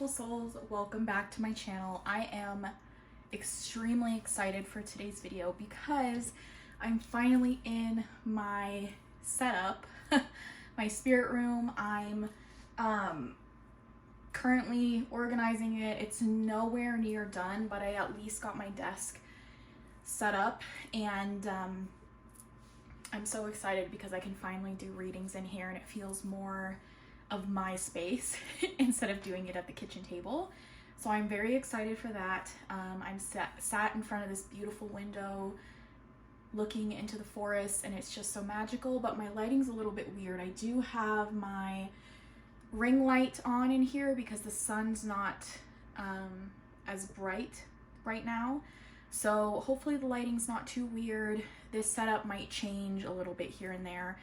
beautiful souls, welcome back to my channel. I am extremely excited for today's video because I'm finally in my setup, my spirit room. I'm currently organizing it. It's nowhere near done, but I at least got my desk set up, and I'm so excited because I can finally do readings in here and it feels more of my space instead of doing it at the kitchen table. So I'm very excited for that. I'm sat in front of this beautiful window looking into the forest, and it's just so magical, but my lighting's a little bit weird. I do have my ring light on in here because the sun's not as bright right now. So hopefully the lighting's not too weird. This setup might change a little bit here and there.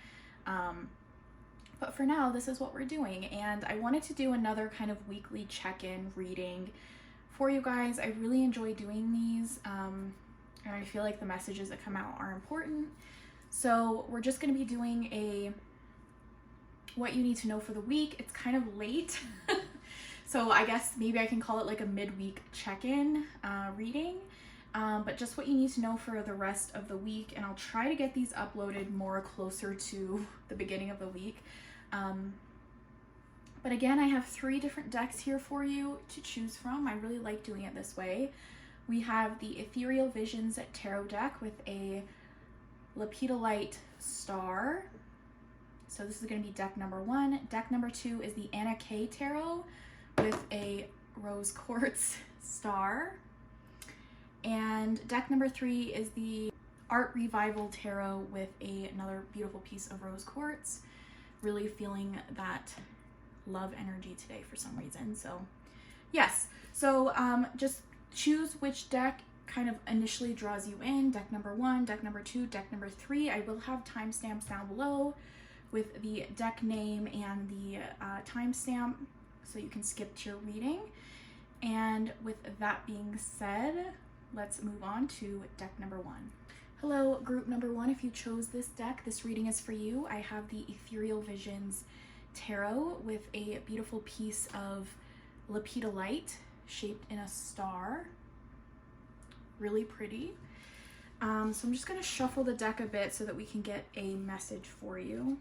But for now, this is what we're doing. And I wanted to do another kind of weekly check-in reading for you guys. I really enjoy doing these. And I feel like the messages that come out are important. So we're just going to be doing a what you need to know for the week. It's kind of late. So I guess maybe I can call it like a midweek check-in reading. But just what you need to know for the rest of the week, and I'll try to get these uploaded more closer to the beginning of the week. But again, I have 3 different decks here for you to choose from. I really like doing it this way. We have the Ethereal Visions Tarot deck with a Lepidolite star. So this is going to be deck number 1. Deck number 2 is the Anna K Tarot with a rose quartz star. And deck number 3 is the Art Revival Tarot with another beautiful piece of rose quartz. Really feeling that love energy today for some reason. So yes, so just choose which deck kind of initially draws you in. Deck number 1, deck number 2, deck number 3. I will have timestamps down below with the deck name and the timestamp so you can skip to your reading. And with that being said, let's move on to deck number 1. Hello, group number 1. If you chose this deck, this reading is for you. I have the Ethereal Visions Tarot with a beautiful piece of lepidolite shaped in a star. Really pretty. So I'm just going to shuffle the deck a bit so that we can get a message for you.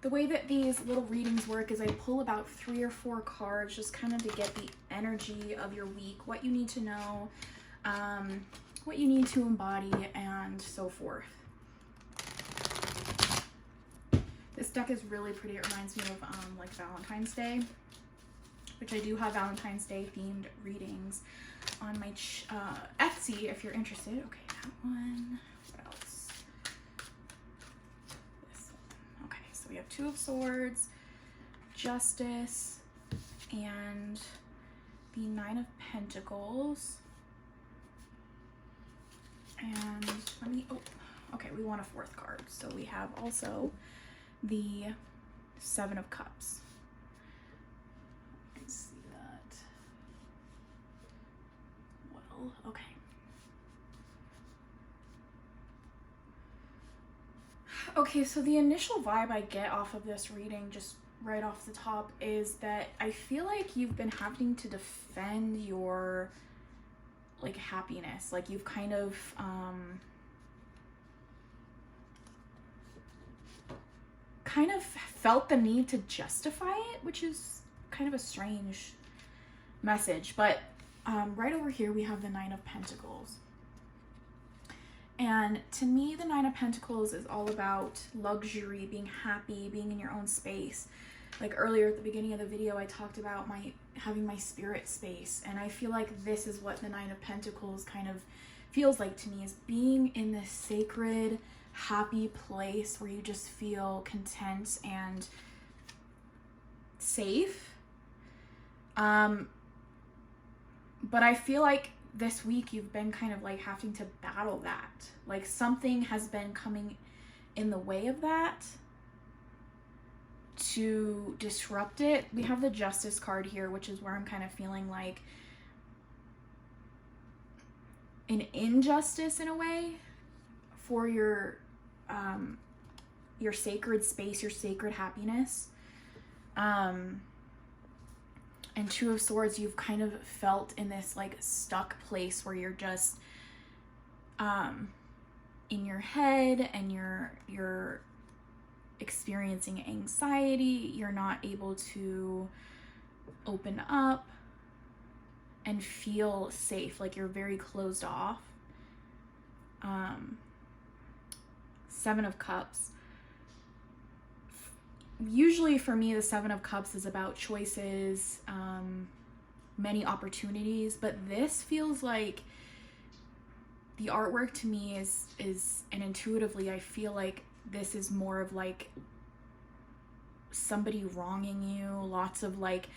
The way that these little readings work is I pull about 3 or 4 cards just kind of to get the energy of your week, what you need to know, what you need to embody, and so forth. This deck is really pretty. It reminds me of like Valentine's Day, which I do have Valentine's Day themed readings on my Etsy if you're interested. Okay, that one. What else? So we have 2 of Swords, Justice, and the 9 of Pentacles. And okay, we want a 4th card. So we have also the 7 of Cups. Let's see that. Well, okay. Okay, so the initial vibe I get off of this reading, just right off the top, is that I feel like you've been having to defend your, like, happiness. Like, you've kind of, felt the need to justify it, which is kind of a strange message. But right over here, we have the 9 of Pentacles. And to me, the 9 of Pentacles is all about luxury, being happy, being in your own space. Like earlier at the beginning of the video, I talked about having my spirit space. And I feel like this is what the 9 of Pentacles kind of feels like to me, is being in this sacred, happy place where you just feel content and safe. But I feel like this week you've been kind of like having to battle that. Like something has been coming in the way of that to disrupt it. We have the Justice card here, which is where I'm kind of feeling like an injustice in a way for your your sacred space, your sacred happiness. And Two of Swords, you've kind of felt in this like stuck place where you're just in your head, and you're experiencing anxiety. You're not able to open up and feel safe, like you're very closed off. Seven of Cups. Usually for me, the Seven of Cups is about choices, many opportunities, but this feels like the artwork to me is and intuitively I feel like this is more of like somebody wronging you, lots of like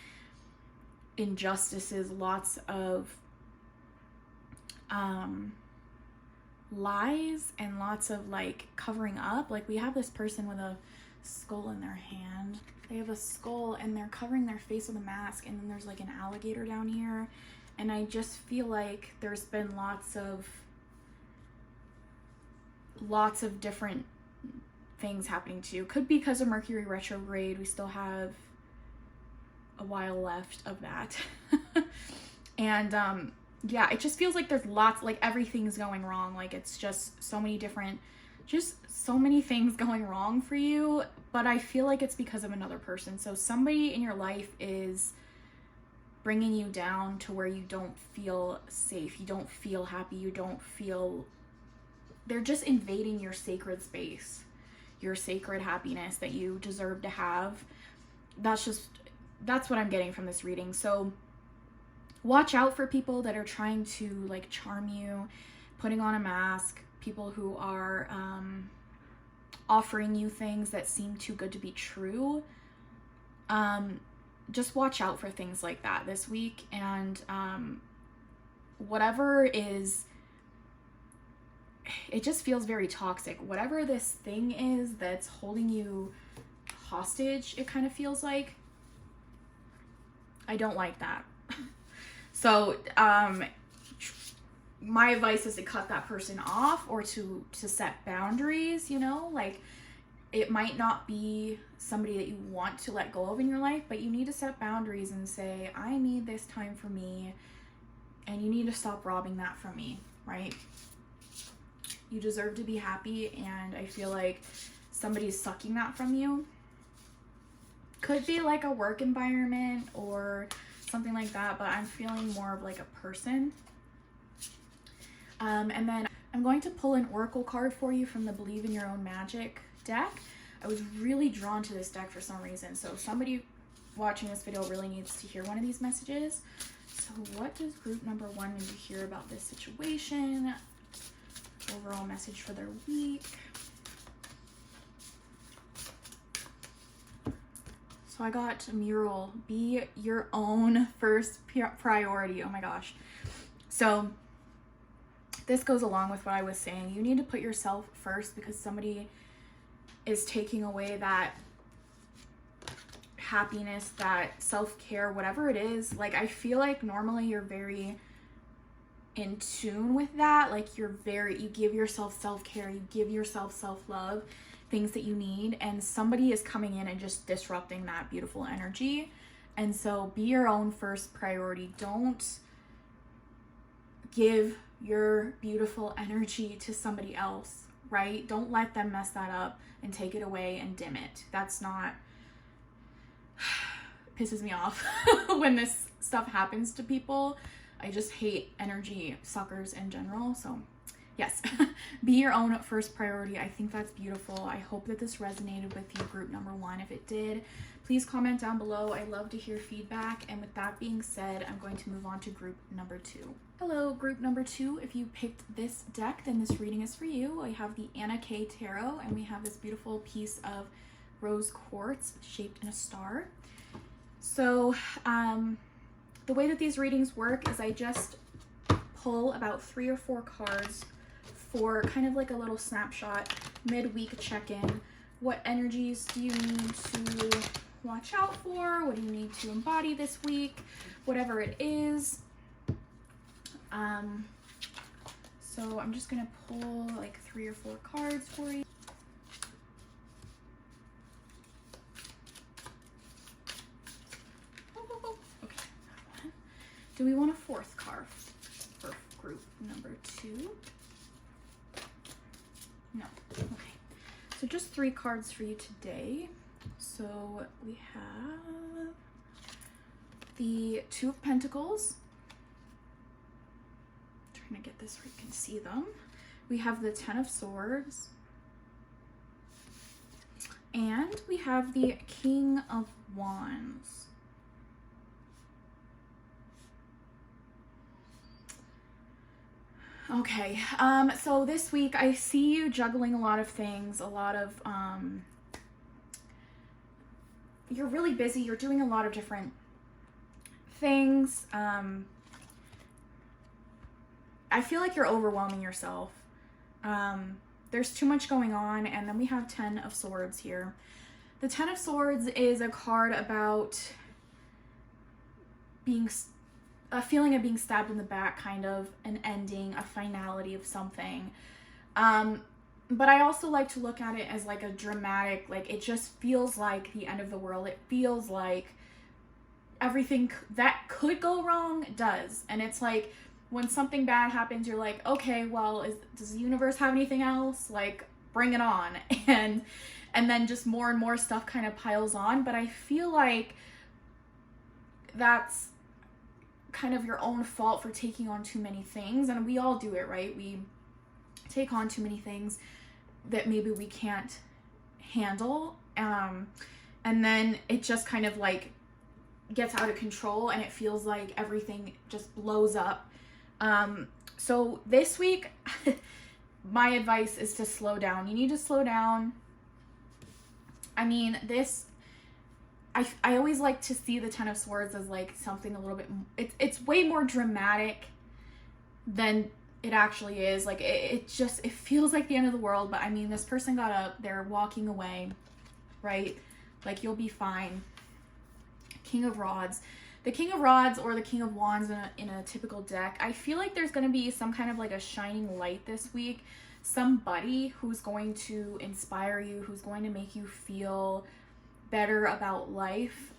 injustices, lots of lies, and lots of like covering up. Like we have this person with a skull in their hand. They have a skull and they're covering their face with a mask, and then there's like an alligator down here, and I just feel like there's been lots of different things happening to you. Could be because of Mercury retrograde. We still have a while left of that. And yeah, it just feels like there's lots, like everything's going wrong. Like it's just so many things going wrong for you, but I feel like it's because of another person. So somebody in your life is bringing you down to where you don't feel safe, you don't feel happy, you don't feel, they're just invading your sacred space, your sacred happiness that you deserve to have. That's what I'm getting from this reading. So watch out for people that are trying to like charm you, putting on a mask, people who are offering you things that seem too good to be true. Just watch out for things like that this week. And whatever is, it just feels very toxic. Whatever this thing is that's holding you hostage, it kind of feels like, I don't like that. So my advice is to cut that person off, or to set boundaries, you know, like it might not be somebody that you want to let go of in your life, but you need to set boundaries and say, I need this time for me, and you need to stop robbing that from me, right? You deserve to be happy, and I feel like somebody's sucking that from you. Could be like a work environment or something like that, but I'm feeling more of like a person. And then I'm going to pull an oracle card for you from the Believe in Your Own Magic deck. I was really drawn to this deck for some reason, so somebody watching this video really needs to hear one of these messages. So what does group number 1 need to hear about this situation? Overall message for their week. So I got mural, be your own first priority. Oh my gosh. So this goes along with what I was saying. You need to put yourself first, because somebody is taking away that happiness, that self-care, whatever it is. Like I feel like normally you're very in tune with that. Like you give yourself self-care, you give yourself self-love, things that you need, and somebody is coming in and just disrupting that beautiful energy. And so be your own first priority. Don't give your beautiful energy to somebody else, right? Don't let them mess that up and take it away and dim it. That's not, pisses me off when this stuff happens to people. I just hate energy suckers in general. So yes, be your own first priority. I think that's beautiful. I hope that this resonated with you, group number 1. If it did, please comment down below. I love to hear feedback. And with that being said, I'm going to move on to group number 2. Hello, group number 2. If you picked this deck, then this reading is for you. I have the Anna K Tarot, and we have this beautiful piece of rose quartz shaped in a star. So the way that these readings work is I just pull about 3 or 4 cards for kind of like a little snapshot, midweek check-in. What energies do you need to watch out for? What do you need to embody this week? Whatever it is. So I'm just gonna pull like 3 or 4 cards for you. we want a fourth card for group number 2? No. Okay. So just 3 cards for you today. So we have the 2 of Pentacles. I'm trying to get this where you can see them. We have the 10 of Swords. And we have the King of Wands. Okay, so this week I see you juggling a lot of things, a lot of, you're really busy, you're doing a lot of different things. I feel like you're overwhelming yourself. There's too much going on, and then we have 10 of Swords here. The 10 of Swords is a card about being a feeling of being stabbed in the back, kind of an ending, a finality of something. But I also like to look at it as like a dramatic, like it just feels like the end of the world. It feels like everything that could go wrong does. And it's like when something bad happens, you're like, okay, well, does the universe have anything else? Like, bring it on. And then just more and more stuff kind of piles on. But I feel like that's kind of your own fault for taking on too many things, and we all do it, right? We take on too many things that maybe we can't handle, and then it just kind of like gets out of control, and it feels like everything just blows up. So this week my advice is to slow down. You need to slow down. I mean, I always like to see the 10 of Swords as like something a little bit, it's way more dramatic than it actually is. Like it feels like the end of the world, but I mean, this person got up, they're walking away, right? Like, you'll be fine. King of Rods. The King of Rods or the King of Wands in a typical deck, I feel like there's going to be some kind of like a shining light this week. Somebody who's going to inspire you, who's going to make you feel better about life.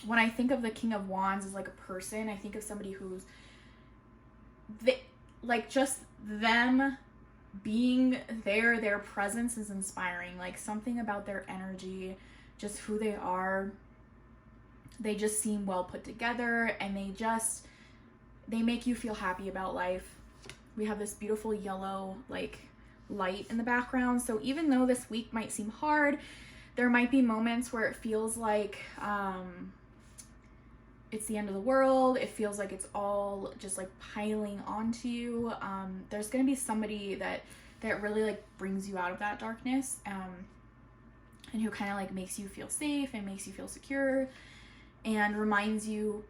When I think of the King of Wands as like a person, I think of somebody who's like just them being there, their presence is inspiring. Like something about their energy, just who they are, they just seem well put together, and they make you feel happy about life. We have this beautiful yellow like light in the background. So even though this week might seem hard, there might be moments where it feels like it's the end of the world. It feels like it's all just like piling onto you. There's gonna be somebody that really like brings you out of that darkness, and who kind of like makes you feel safe and makes you feel secure and reminds you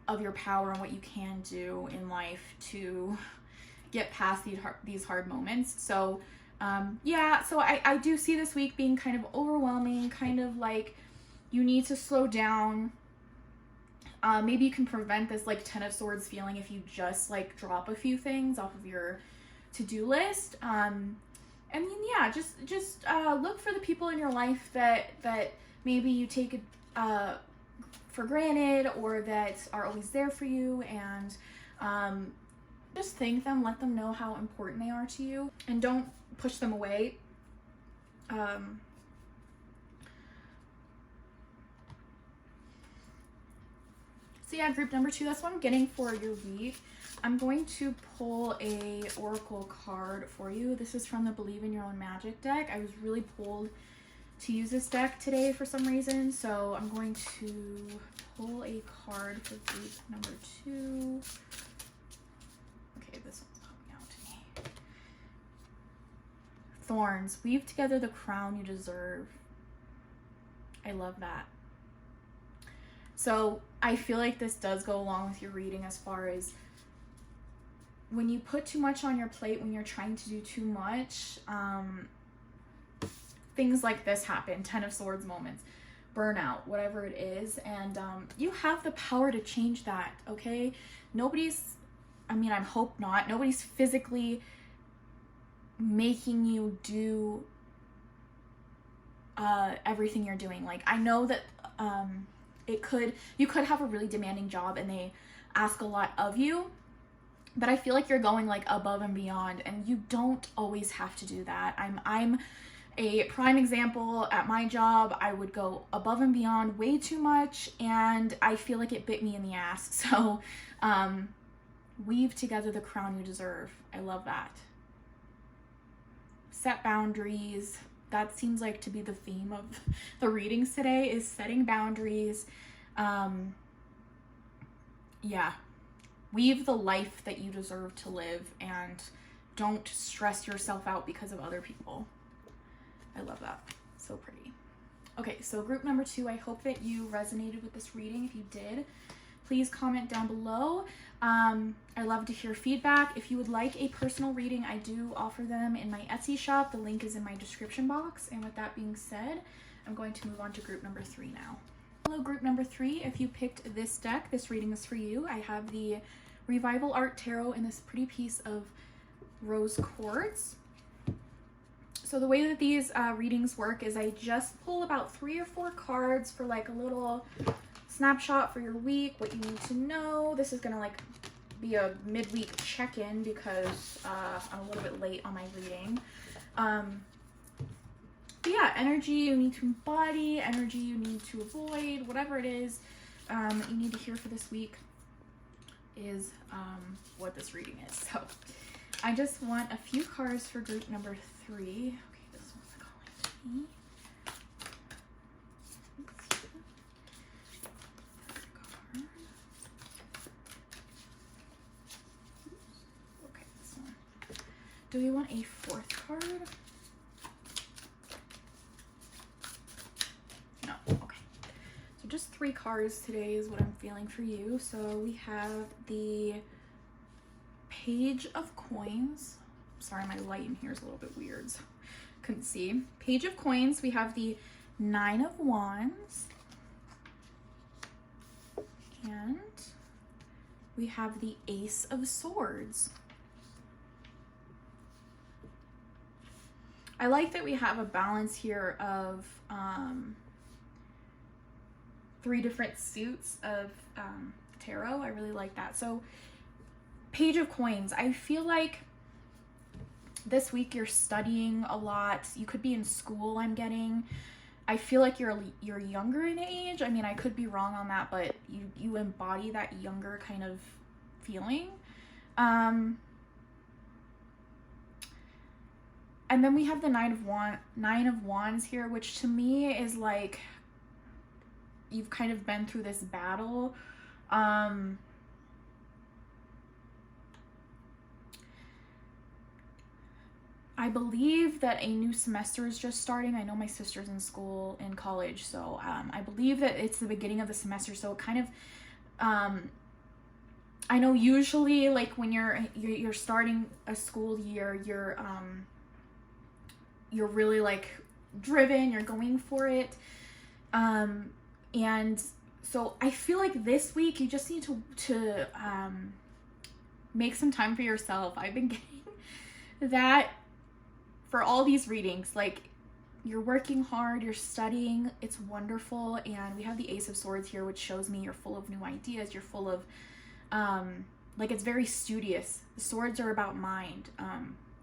of your power and what you can do in life to get past these hard moments. So yeah, so I do see this week being kind of overwhelming, kind of like you need to slow down. Maybe you can prevent this like 10 of Swords feeling if you just like drop a few things off of your to-do list. And then yeah, just look for the people in your life that maybe you take for granted, or that are always there for you, and just thank them, let them know how important they are to you, and don't push them away. So yeah, group number 2, that's what I'm getting for your week. I'm going to pull a oracle card for you. This is from the Believe in Your Own Magic deck. I was really pulled to use this deck today for some reason, so I'm going to pull a card for group number 2. Okay, this one's coming out to me. Thorns. Weave together the crown you deserve. I love that. So I feel like this does go along with your reading as far as when you put too much on your plate, when you're trying to do too much, things like this happen. 10 of Swords moments, burnout, whatever it is. And you have the power to change that, okay? I hope not. Nobody's physically making you do everything you're doing. Like, I know that you could have a really demanding job and they ask a lot of you, but I feel like you're going like above and beyond, and you don't always have to do that. I'm a prime example. At my job, I would go above and beyond way too much, and I feel like it bit me in the ass. So weave together the crown you deserve. I love that. Set boundaries. That seems like to be the theme of the readings today, is setting boundaries. Yeah. Weave the life that you deserve to live, and don't stress yourself out because of other people. I love that. So pretty. Okay, so group number 2, I hope that you resonated with this reading. If you did, please comment down below. I love to hear feedback. If you would like a personal reading, I do offer them in my Etsy shop. The link is in my description box. And with that being said, I'm going to move on to group number 3 now. Hello, group number 3. If you picked this deck, this reading is for you. I have the Revival Art Tarot in this pretty piece of rose quartz. So the way that these readings work is I just pull about 3 or 4 cards for like a little snapshot for your week, what you need to know. This is gonna like be a midweek check-in because I'm a little bit late on my reading. But yeah, energy you need to embody, energy you need to avoid, whatever it is you need to hear for this week is what this reading is. So I just want a few cards for group number 3. Okay, this one's calling me. Okay, this one. Do we want a 4th card? No, okay. So just 3 cards today is what I'm feeling for you. So we have the Page of Coins. Sorry, my light in here is a little bit weird, so couldn't see. Page of Coins. We have the 9 of Wands. And we have the Ace of Swords. I like that we have a balance here of 3 different suits of tarot. I really like that. So Page of Coins. I feel like this week you're studying a lot. You could be in school, I'm getting. I feel like you're younger in age. I mean, I could be wrong on that, but you embody that younger kind of feeling. And then we have the Nine of Wands here, which to me is like you've kind of been through this battle. I believe that a new semester is just starting. I know my sister's in school, in college, so I believe that it's the beginning of the semester. So it kind of, I know usually like when you're starting a school year, you're really like driven, you're going for it, and so I feel like this week you just need to make some time for yourself. I've been getting that for all these readings. Like, you're working hard, you're studying, it's wonderful. And we have the Ace of Swords here, which shows me you're full of new ideas, you're full of like, it's very studious. The swords are about mind.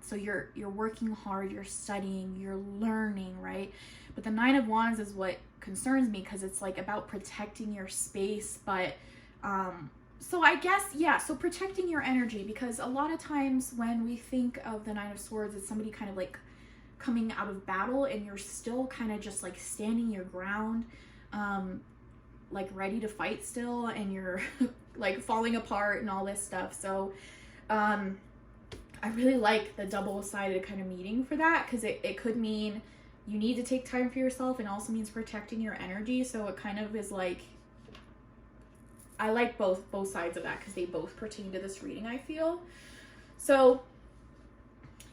So you're working hard, you're studying, you're learning, right? But the Nine of Wands is what concerns me, because it's like about protecting your space. But so I guess, yeah, so protecting your energy, because a lot of times when we think of the Nine of Swords, it's somebody kind of like coming out of battle, and you're still kind of just like standing your ground, like ready to fight still, and you're like falling apart and all this stuff. So I really like the double-sided kind of meaning for that, because it could mean you need to take time for yourself, and also means protecting your energy. So it kind of is like, I like both sides of that, because they both pertain to this reading, I feel. So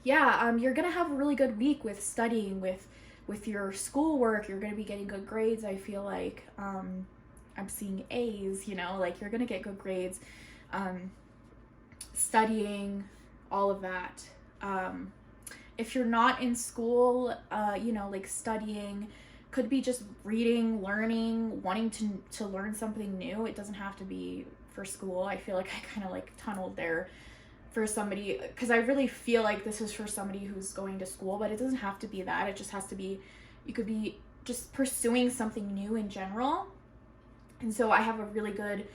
yeah, you're gonna have a really good week with studying, with your schoolwork. You're gonna be getting good grades. I feel like I'm seeing A's, you know, like you're gonna get good grades, studying, all of that. If you're not in school, you know, like studying, could be just reading, learning, wanting to learn something new. It doesn't have to be for school. I feel like I kind of like tunneled there for somebody, because I really feel like this is for somebody who's going to school, but it doesn't have to be that. It just has to be, you could be just pursuing something new in general. And so I have a really good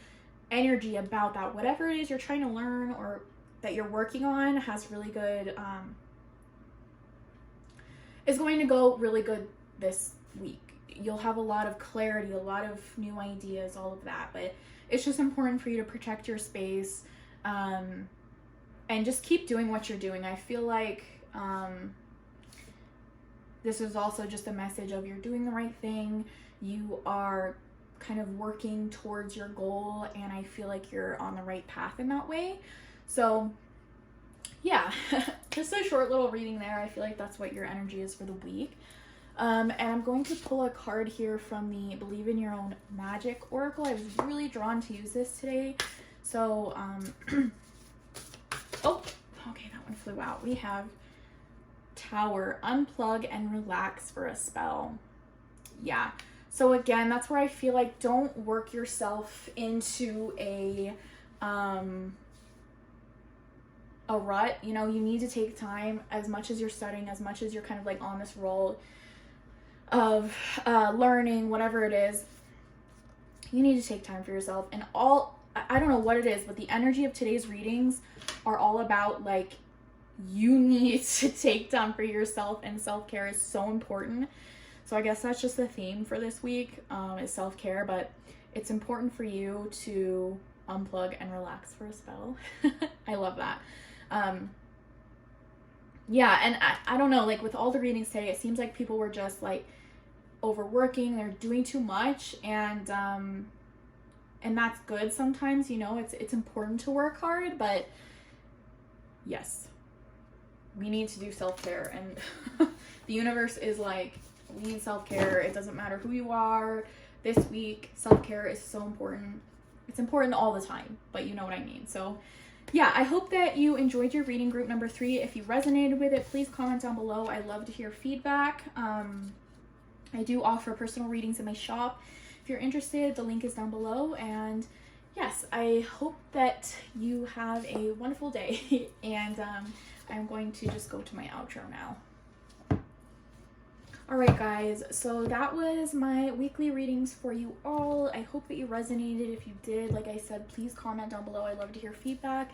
energy about that. Whatever it is you're trying to learn or that you're working on has really good, is going to go really good this week. You'll have a lot of clarity, a lot of new ideas, all of that, but it's just important for you to protect your space, and just keep doing what you're doing. I feel like this is also just a message of you're doing the right thing. You are kind of working towards your goal, and I feel like you're on the right path in that way. So yeah, just a short little reading there. I feel like that's what your energy is for the week. And I'm going to pull a card here from the Believe in Your Own Magic Oracle. I was really drawn to use this today. So, oh, okay, that one flew out. We have Tower, unplug and relax for a spell. Yeah. So again, that's where I feel like don't work yourself into a rut. You know, you need to take time, as much as you're studying, as much as you're kind of like on this roll of learning, whatever it is, you need to take time for yourself. And I don't know what it is, but the energy of today's readings are all about like, you need to take time for yourself, and self-care is so important. So I guess that's just the theme for this week, is self-care, but it's important for you to unplug and relax for a spell. I love that. Yeah, and I don't know, like with all the readings today, it seems like people were just like overworking, they're doing too much, and that's good sometimes, you know, it's important to work hard, but yes, we need to do self-care, and the universe is like, we need self-care. It doesn't matter who you are. This week, self-care is so important. It's important all the time, but you know what I mean. So yeah, I hope that you enjoyed your reading group number 3. If you resonated with it, please comment down below. I love to hear feedback. I do offer personal readings in my shop. If you're interested, the link is down below. And yes, I hope that you have a wonderful day. And I'm going to just go to my outro now. Alright guys, so that was my weekly readings for you all. I hope that you resonated. If you did, like I said, please comment down below. I love to hear feedback.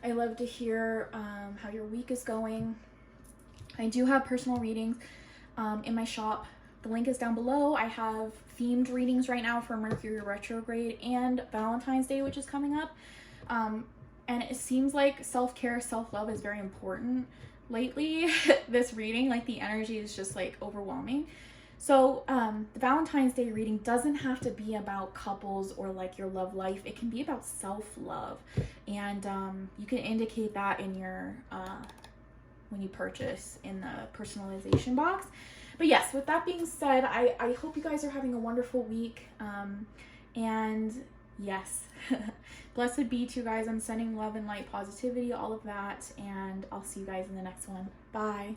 I love to hear how your week is going. I do have personal readings in my shop. The link is down below. I have themed readings right now for Mercury retrograde and Valentine's Day, which is coming up. And it seems like self-care, self-love is very important lately. This reading, like the energy is just like overwhelming. So the Valentine's Day reading doesn't have to be about couples or like your love life. It can be about self-love, and you can indicate that in your when you purchase in the personalization box. But yes, with that being said, I hope you guys are having a wonderful week, and yes, blessed be to you guys. I'm sending love and light, positivity, all of that, and I'll see you guys in the next one. Bye.